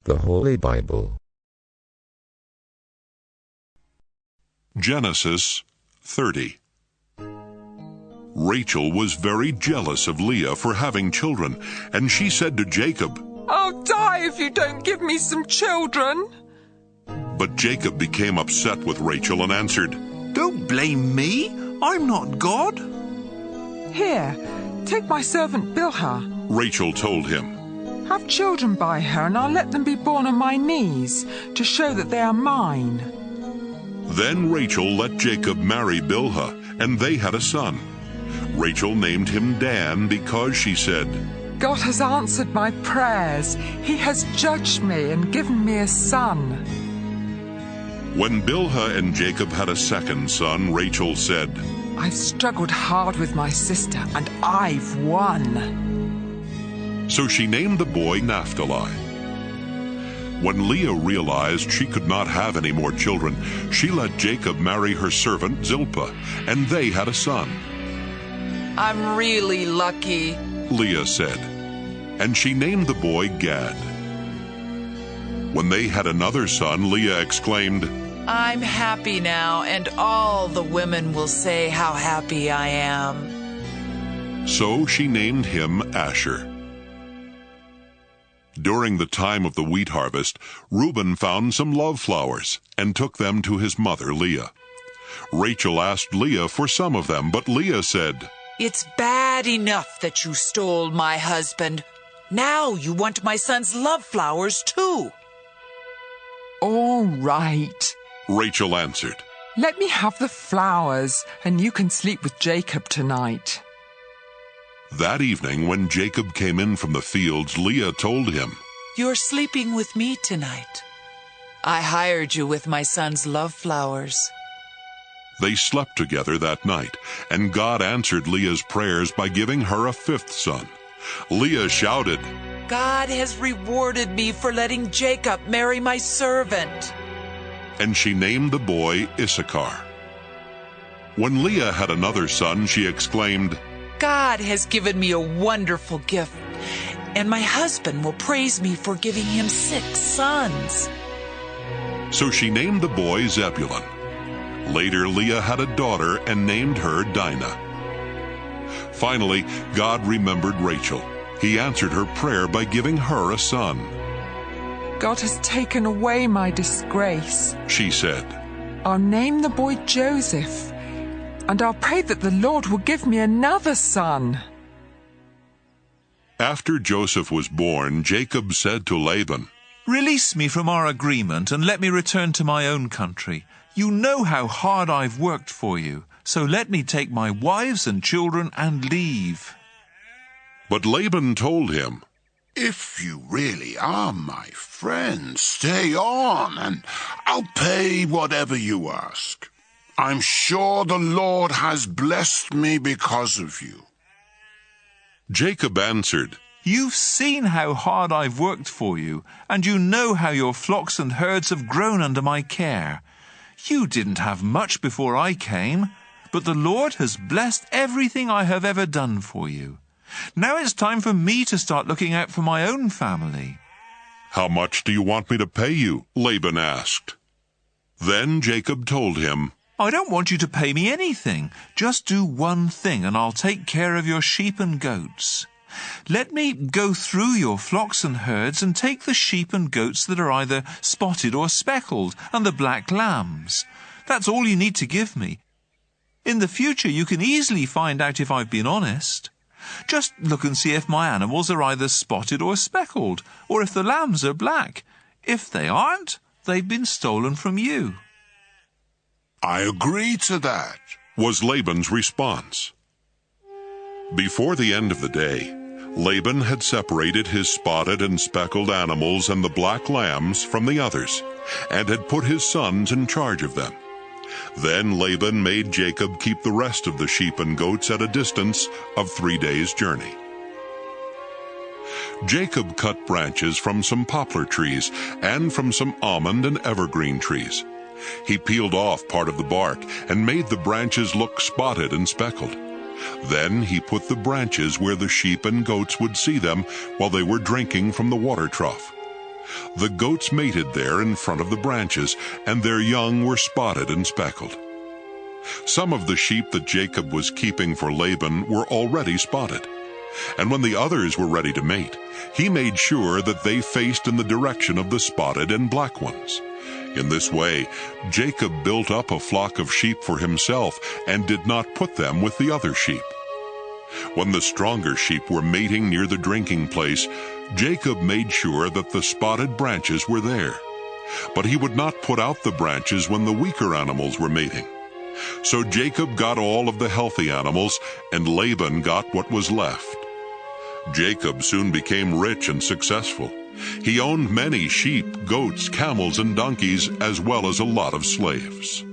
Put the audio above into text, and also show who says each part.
Speaker 1: The Holy Bible.
Speaker 2: Genesis 30. Rachel was very jealous of Leah for having children, and she said to Jacob,
Speaker 3: "I'll die if you don't give me some children."
Speaker 2: But Jacob became upset with Rachel and answered,
Speaker 4: "Don't blame me. I'm not God."
Speaker 3: "Here, take my servant Bilhah.
Speaker 2: Rachel told him.
Speaker 3: Have children by her, and I'll let them be born on my knees to show that they are mine."
Speaker 2: Then Rachel let Jacob marry Bilhah, and they had a son. Rachel named him Dan because she said,
Speaker 3: "God has answered my prayers. He has judged me and given me a son."
Speaker 2: When Bilhah and Jacob had a second son, Rachel said,
Speaker 3: "I've struggled hard with my sister, and I've won."
Speaker 2: So she named the boy Naphtali. When Leah realized she could not have any more children, she let Jacob marry her servant Zilpah, and they had a son.
Speaker 5: "I'm really lucky,"
Speaker 2: Leah said, and she named the boy Gad. When they had another son, Leah exclaimed,
Speaker 5: "I'm happy now, and all the women will say how happy I am."
Speaker 2: So she named him Asher. During the time of the wheat harvest, Reuben found some love flowers and took them to his mother Leah. Rachel asked Leah for some of them, but Leah said,
Speaker 5: "It's bad enough that you stole my husband. Now you want my son's love flowers too."
Speaker 3: "All right,"
Speaker 2: Rachel answered.
Speaker 3: "Let me have the flowers, and you can sleep with Jacob tonight."
Speaker 2: That evening, when Jacob came in from the fields, Leah told him,
Speaker 5: "You're sleeping with me tonight. I hired you with my son's love flowers."
Speaker 2: They slept together that night, and God answered Leah's prayers by giving her a fifth son. Leah shouted,
Speaker 5: "God has rewarded me for letting Jacob marry my servant."
Speaker 2: And she named the boy Issachar. When Leah had another son, she exclaimed,
Speaker 5: "God has given me a wonderful gift, and my husband will praise me for giving him 6 sons."
Speaker 2: So she named the boy Zebulun. Later, Leah had a daughter and named her Dinah. Finally, God remembered Rachel. He answered her prayer by giving her a son.
Speaker 3: "God has taken away my disgrace,"
Speaker 2: she said.
Speaker 3: "I'll name the boy Joseph, and I'll pray that the Lord will give me another son."
Speaker 2: After Joseph was born, Jacob said to Laban,
Speaker 4: "Release me from our agreement and let me return to my own country. You know how hard I've worked for you, so let me take my wives and children and leave."
Speaker 2: But Laban told him,
Speaker 6: "If you really are my friend, stay on, and I'll pay whatever you ask. I'm sure the Lord has blessed me because of you."
Speaker 2: Jacob answered,
Speaker 4: "You've seen how hard I've worked for you, and you know how your flocks and herds have grown under my care. You didn't have much before I came, but the Lord has blessed everything I have ever done for you. Now it's time for me to start looking out for my own family."
Speaker 2: "How much do you want me to pay you?" Laban asked. Then Jacob told him,
Speaker 4: "I don't want you to pay me anything. Just do one thing, and I'll take care of your sheep and goats. Let me go through your flocks and herds and take the sheep and goats that are either spotted or speckled, and the black lambs. That's all you need to give me. In the future, you can easily find out if I've been honest. Just look and see if my animals are either spotted or speckled, or if the lambs are black. If they aren't, they've been stolen from you."
Speaker 6: "I agree to that,"
Speaker 2: was Laban's response. Before the end of the day, Laban had separated his spotted and speckled animals and the black lambs from the others, and had put his sons in charge of them. Then Laban made Jacob keep the rest of the sheep and goats at a distance of 3 days' journey. Jacob cut branches from some poplar trees and from some almond and evergreen trees. He peeled off part of the bark and made the branches look spotted and speckled. Then he put the branches where the sheep and goats would see them while they were drinking from the water trough. The goats mated there in front of the branches, and their young were spotted and speckled. Some of the sheep that Jacob was keeping for Laban were already spotted, and when the others were ready to mate, he made sure that they faced in the direction of the spotted and black ones. In this way, Jacob built up a flock of sheep for himself and did not put them with the other sheep. When the stronger sheep were mating near the drinking place, Jacob made sure that the spotted branches were there. But he would not put out the branches when the weaker animals were mating. So Jacob got all of the healthy animals, and Laban got what was left. Jacob soon became rich and successful. He owned many sheep, goats, camels, and donkeys, as well as a lot of slaves.